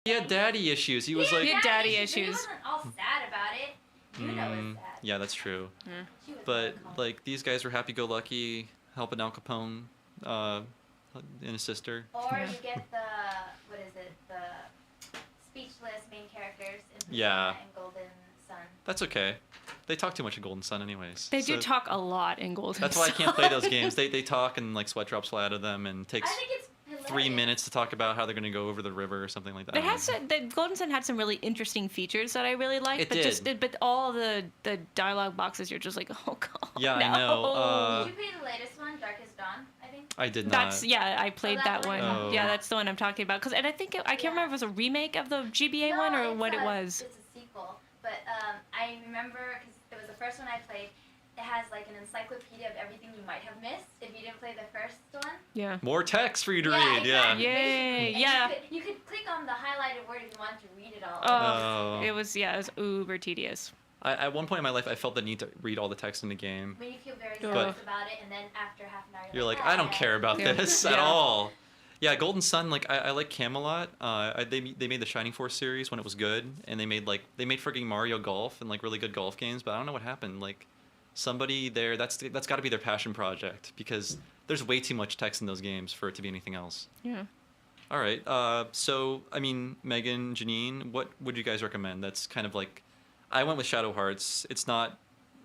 He had daddy issues. He was He like, had daddy But issues. he wasn't all sad about it. Yuna was sad. yeah, that's true. She was But really calm. like these guys were happy-go-lucky, helping Al Capone, and his sister. Or Yeah. you get the speechless main characters in Persona Yeah. and Golden Sun. That's okay. They talk too much in Golden Sun, anyways. They do So talk a lot in Golden That's why I can't play those Sun. games. They talk and like sweat drops fly out of them and takes I think it's hilarious. 3 minutes to talk about how they're gonna go over the river or something like that. It has the Golden Sun had some really interesting features that I really liked, It but but all the dialogue boxes you're just like, oh god. Yeah, I no. know. Did you play the latest one, Darkest Dawn? I think. I did not. That's I played that that one? one. Oh. Yeah, that's the one I'm talking about. And I think I can't Yeah. remember if it was a remake of the GBA No, one or it's what it was. It's a sequel, but I remember because it was the first one I played. It has like an encyclopedia of everything you might have missed if you didn't play the first one. Yeah. More text for you to Yeah, read. exactly. Yeah. Yay, And yeah. You could click on the highlighted word if you wanted to read it all. Oh, Oh. it was uber tedious. At one point in my life, I felt the need to read all the text in the game. When you feel very But- serious about it, and then after half an hour, You're like, "Ah, I don't care about Yeah. this at Yeah. all. Yeah, Golden Sun, like I like Camelot. They made the Shining Force series when it was good, and they made frigging Mario Golf and like really good golf games. But I don't know what happened. Like somebody there, that's got to be their passion project because there's way too much text in those games for it to be anything else. Yeah. All right. So I mean, Megan, Janine, what would you guys recommend? That's kind of like, I went with Shadow Hearts. It's not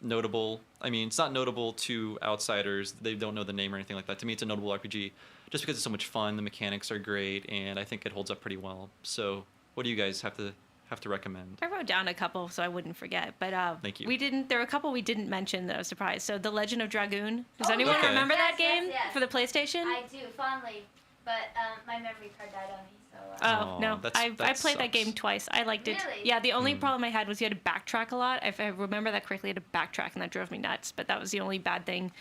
notable. I mean, it's not notable to outsiders. They don't know the name or anything like that. To me, it's a notable RPG just because it's so much fun. The mechanics are great, and I think it holds up pretty well. So, what do you guys have to recommend? I wrote down a couple so I wouldn't forget, but Thank you. There were a couple we didn't mention that I was surprised. So, The Legend of Dragoon. Does Oh, anyone yeah. remember Yes, that game yes, yes. for the PlayStation? I do fondly, but my memory card died on me, so. Oh, Oh, no. that I played that sucks. game twice. I liked it. Really? Yeah, the only Hmm. problem I had was you had to backtrack a lot. If I remember that correctly, you had to backtrack, and that drove me nuts. But that was the only bad thing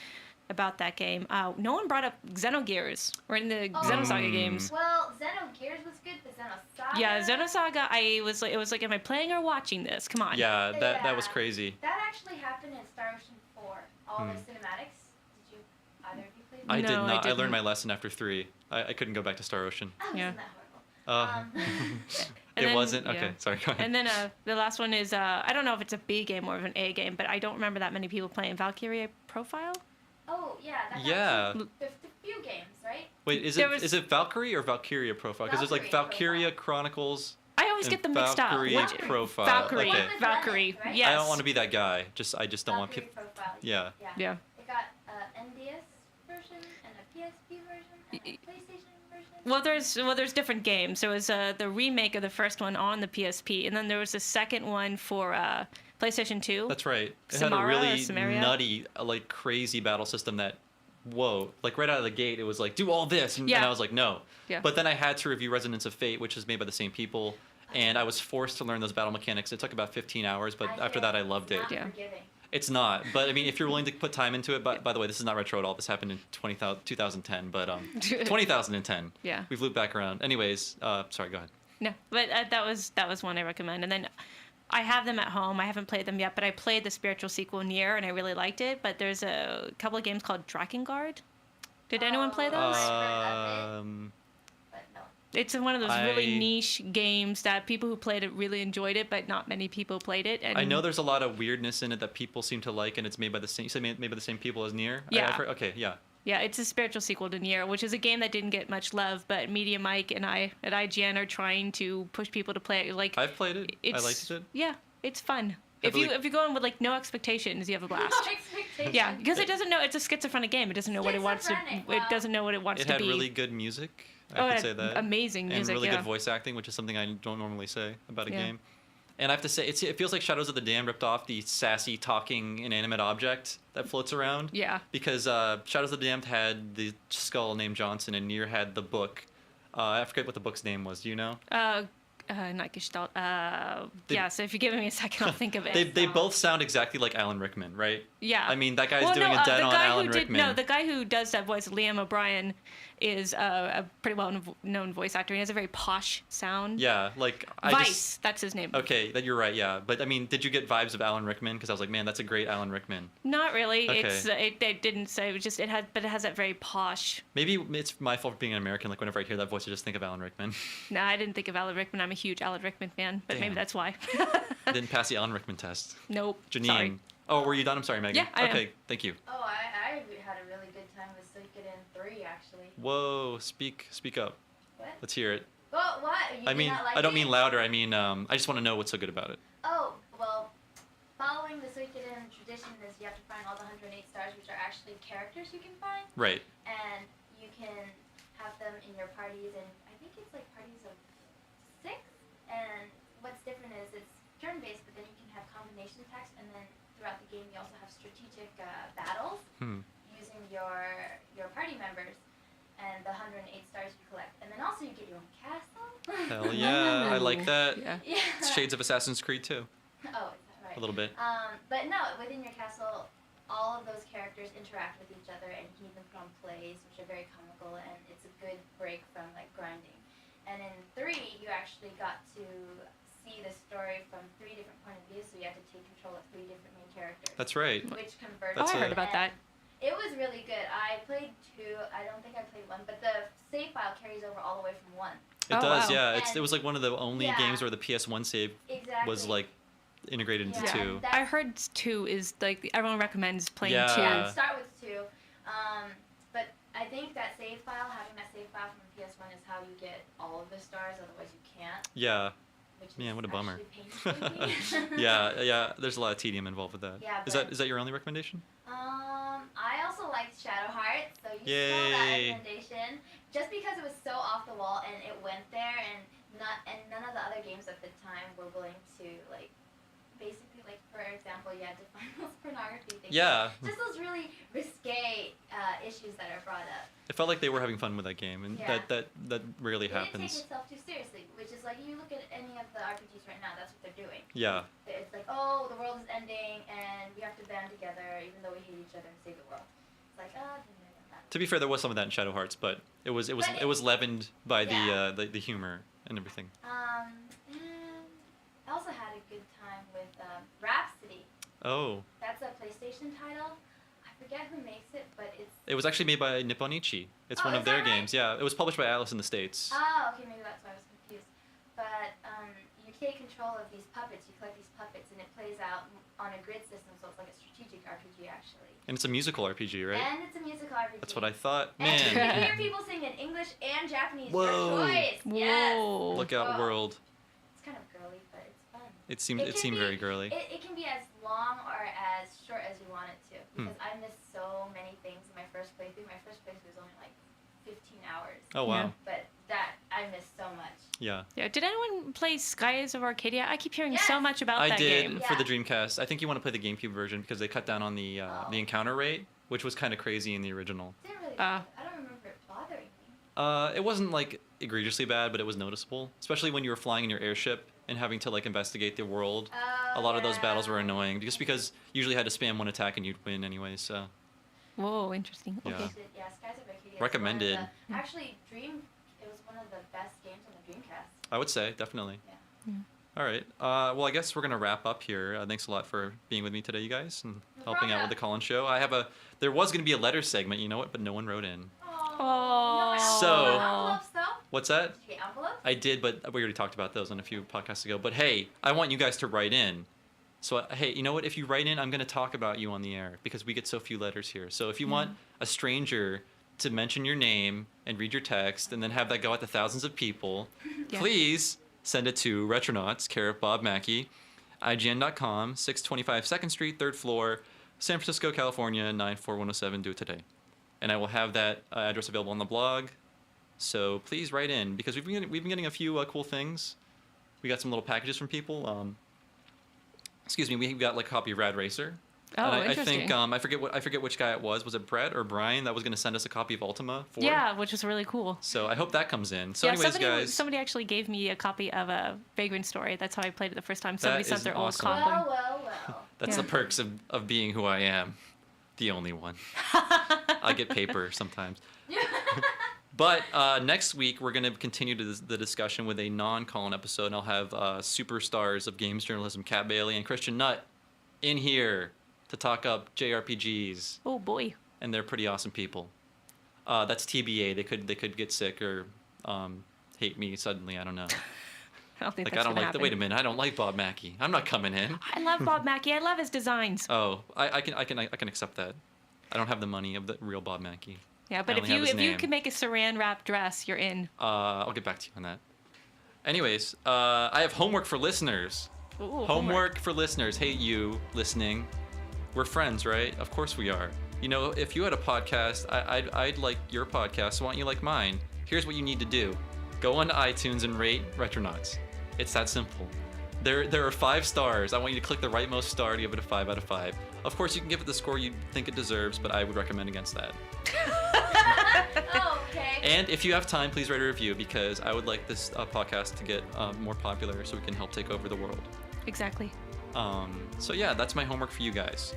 about that game. No one brought up Xenogears or in the Oh. Xenosaga games. Well, Xenogears was good, but Xenosaga. Yeah, Xenosaga, it was like, am I playing or watching this? Come on. Yeah, that was Yeah. crazy. That actually happened in Star Ocean 4. All the cinematics. Did you either of you play? I No, did I not. I learned didn't. my lesson after 3. I couldn't go back to Star Ocean. Oh, Yeah. isn't that horrible? And It then- wasn't? yeah. Okay, sorry, go ahead. And then the last one is I don't know if it's a B game or of an A game, but I don't remember that many people playing Valkyria Profile. Oh, yeah. That got Yeah. The few games, right? Wait, is There was- it Valkyrie or Valkyria Profile? Because there's like Valkyria Valkyria Chronicles. I always And get them mixed up. Valkyrie Which- Profile. Valkyrie. Okay. Valkyrie. Right? Yes. I don't want to be that guy. I just don't want Valkyrie people. Profile. Yeah. Yeah. It got NDS version and a PSP version and a PlayStation version. There's different games. There was the remake of the first one on the PSP, and then there was a second one for PlayStation 2. That's right. It had Samara a or really Samaria? nutty, like crazy battle system that, whoa, like right out of the gate, it was like, do all this. And Yeah. I was like, no. Yeah. But then I had to review Resonance of Fate, which is made by the same people. And I was forced to learn those battle mechanics. It took about 15 hours, but after that, I loved it. Not Yeah. forgiving. It's not, but I mean, if you're willing to put time into it, by the way, this is not retro at all. This happened in 2010, but 2010. Yeah. We've looped back around. Anyways, sorry, go ahead. No, but that was one I recommend. And then I have them at home. I haven't played them yet, but I played the spiritual sequel Nier, and I really liked it. But there's a couple of games called Drakengard. Did anyone play those? I've heard of it, but no. It's one of those really I- niche games that people who played it really enjoyed it, but not many people played it. And I know there's a lot of weirdness in it that people seem to like, and it's made by the same. You said made by the same people as Nier. Yeah. Okay. Yeah. Yeah, it's a spiritual sequel to Nier, which is a game that didn't get much love, but Media Mike and I at IGN are trying to push people to play it. Like I've played it. I it's, liked it. Yeah, it's fun. I If you believe- if you go in with like no expectations, you have a blast. No expectations. Yeah, because it doesn't know it's a schizophrenic game. It doesn't know what it wants to. Schizophrenic, It wow. doesn't know what it wants It to had be. really good music. I Oh, could it say had that. amazing music, and really yeah. good voice acting, which is something I don't normally say about a Yeah. game. And I have to say, it feels like Shadows of the Damned ripped off the sassy, talking, inanimate object that floats around. Yeah. Because Shadows of the Damned had the skull named Johnson, and Nier had the book. I forget what the book's name was. Do you know? Not Gestalt. Yeah. So if you're giving me a second, I'll think of it. They both sound exactly like Alan Rickman, right? Yeah. I mean, that guy's Well, doing no, a dead the on guy Alan who did, Rickman. No, the guy who does that voice, Liam O'Brien, is a pretty well-known voice actor. He has a very posh sound. Yeah, like I Vice, just that's his name. okay. That you're right. Yeah, but I mean, did you get vibes of Alan Rickman? Because I was like, man, that's a great Alan Rickman. Not really. Okay. It didn't say. It was just but it has that very posh. Maybe it's my fault for being an American. Like whenever I hear that voice, I just think of Alan Rickman. No, I didn't think of Alan Rickman. I'm a huge Alan Rickman fan, but maybe Damn. that's why. Didn't pass the Alan Rickman test. Nope. Janine. Sorry. Oh, were you done? I'm sorry, Megan. Yeah, I am. Okay, thank you. Oh, I had a really good time with Suikoden 3 actually. Whoa, speak up. What? Let's hear it. Well, what? You I did mean, not like I don't it? mean louder. I mean, I just want to know what's so good about it. Oh, well, following the Suikoden tradition is you have to find all the 108 stars, which are actually characters you can find, Right. and you can have them in your parties, and I think it's like parties of 6. And what's different is it's turn-based, but then you can have combination attacks, and then throughout the game you also have strategic battles using your party members and the 108 stars you collect, and then also you get your own castle. Hell yeah, I like that. Yeah. Yeah. It's shades of Assassin's Creed too, Oh, is that right? a little bit. But no, within your castle, all of those characters interact with each other, and you can even put on plays, which are very comical, and it's a good break from like grinding. And in 3, you actually got to see the story from 3 different point of views, so you had to take control of 3 different main characters, That's right. which converted. That's I heard a- about that. It was really good. I played 2. I don't think I played 1, but the save file carries over all the way from 1. It Oh, does, wow. yeah. It And- was like one of the only Yeah. games where the PS1 save Exactly. was like integrated into Yeah, 2. and that's- I heard 2 is like everyone recommends playing Yeah. 2. Yeah, start with 2. But I think that save file, having that save file from PS1 is how you get all of the stars, otherwise you can't. Yeah. Which Man, is what a bummer. actually painstaking. Yeah. There's a lot of tedium involved with that. Yeah, Is but- that your only recommendation? I also liked Shadow Heart, so you stole that Yay. recommendation. Just because it was so off the wall and it went there, and none of the other games at the time were willing to like, basically like for example, you had to find those pornography things. Yeah. Just those really risque issues that are brought up. It felt like they were having fun with that game, and Yeah. that rarely It didn't take happens. itself too seriously, which is like you look at any of the RPGs right now, that's what they're doing. Yeah. It's like, oh, the world is ending and we have to band together even though we hate each other and save the world. It's like, oh, didn't know that. To be fair, there was some of that in Shadow Hearts, but it was But it was leavened by Yeah. the humor and everything. And I also had a good time with Rhapsody. Oh, That's a PlayStation title. I forget who makes it, but it's. it was actually made by Nipponichi. It's Oh, one of is their that right? games. Yeah, it was published by Alice in the States. Oh, okay, maybe that's why I was confused. But you take control of these puppets, you collect these puppets, and it plays out on a grid system, so it's like a strategic RPG actually. And it's a musical RPG, right? And it's a musical RPG. That's what I thought. And you Man, can hear people sing in English and Japanese. Whoa. Your choice. Yes. Whoa. look out, Oh. world. It's kind of girly, but it's fun. It seemed It can seemed be- very girly. It can be as long or as short as you want it to, because I missed so many things in my first playthrough. My first playthrough was only like 15 hours, Oh wow. but that I missed so much. Yeah. Yeah. Did anyone play Skies of Arcadia? I keep hearing so Yes. much about I that did game. for the Yeah. Dreamcast. I think you want to play the GameCube version because they cut down on the Oh. encounter rate, which was kind of crazy in the original. Didn't really. Ah. I don't remember it bothering me. It wasn't like egregiously bad, but it was noticeable, especially when you were flying in your airship and having to like investigate the world. Oh, A lot of those yeah. battles were annoying just because you usually had to spam one attack and you'd win anyway. So Whoa, interesting. Yeah. Okay. Yeah, Skies of Arcadia. is Recommended. one of the- actually, it was one of the best games on the Dreamcast. I would say definitely. Yeah. All right. Well, I guess we're gonna wrap up here. Thanks a lot for being with me today, you guys, and No helping out with problem. the Colin show. There was gonna be a letter segment, you know what, but no one wrote in. Oh. No So- envelopes though. What's that? Did you get envelopes? I did, but we already talked about those on a few podcasts ago. But hey, I want you guys to write in. So hey, you know what? If you write in, I'm going to talk about you on the air because we get so few letters here. So if you want a stranger to mention your name and read your text and then have that go out to thousands of people, Yeah. please send it to Retronauts, care of Bob Mackey, IGN.com, 625 2nd Street, 3rd floor, San Francisco, California, 94107. Do it today. And I will have that address available on the blog. So please write in because we've been getting a few cool things. We got some little packages from people. Excuse me, we got like a copy of Rad Racer. Oh, and I interesting. think I forget which guy it was. Was it Brett or Brian that was going to send us a copy of Ultima 4? Yeah, which was really cool. So I hope that comes in. So yeah, anyways, guys, somebody actually gave me a copy of a Vagrant Story. That's how I played it the first time. Somebody That sent is their awesome. old copy. Well. that's Yeah. the perks of being who I am, the only one. I get paper sometimes. But next week, we're going to continue the discussion with a non-Colin episode, and I'll have superstars of games journalism, Kat Bailey and Christian Nutt, in here to talk up JRPGs. Oh boy. And they're pretty awesome people. That's TBA. They could get sick or hate me suddenly. I don't know. I don't think Like that's I don't gonna like. happen. Wait a minute. I don't like Bob Mackie. I'm not coming in. I love Bob Mackie. I love his designs. Oh, I can accept that. I don't have the money of the real Bob Mackie. Yeah, but I only have his if you name. can make a saran wrap dress, you're in. I'll get back to you on that. Anyways, I have homework for listeners. Ooh, Homework for listeners. Hey, you listening. We're friends, right? Of course we are. You know, if you had a podcast, I'd like your podcast. So why don't you like mine? Here's what you need to do. Go on to iTunes and rate Retronauts. It's that simple. There are 5 stars. I want you to click the rightmost star to give it a 5 out of 5. Of course, you can give it the score you think it deserves, but I would recommend against that. Oh, okay. And if you have time, please write a review because I would like this podcast to get more popular so we can help take over the world. Exactly. So yeah, that's my homework for you guys.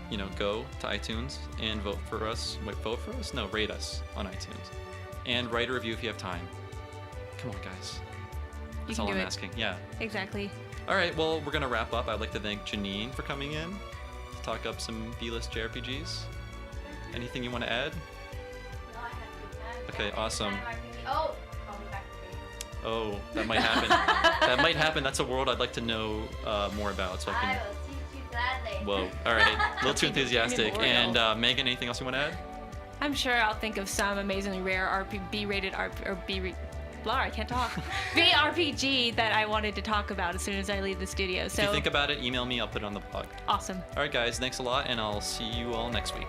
You know, go to iTunes and vote for us. Wait, vote for us? No, rate us on iTunes. And write a review if you have time. Come on, guys. You That's can all do I'm it. asking. Yeah. Exactly. All right, well, we're going to wrap up. I'd like to thank Janine for coming in to talk up some B-list JRPGs. Anything you want to add? No, I have to. Okay, awesome. Oh, call me back for Oh, that might happen. That might happen. That's a world I'd like to know more about. So I I can. will teach you gladly. Whoa. All right. A little too enthusiastic. Memorial. And Megan, anything else you want to add? I'm sure I'll think of some amazingly rare B-rated I can't talk. VRPG that I wanted to talk about as soon as I leave the studio. If So you think about it, email me. I'll put it on the blog. awesome. All right, guys. Thanks a lot, and I'll see you all next week.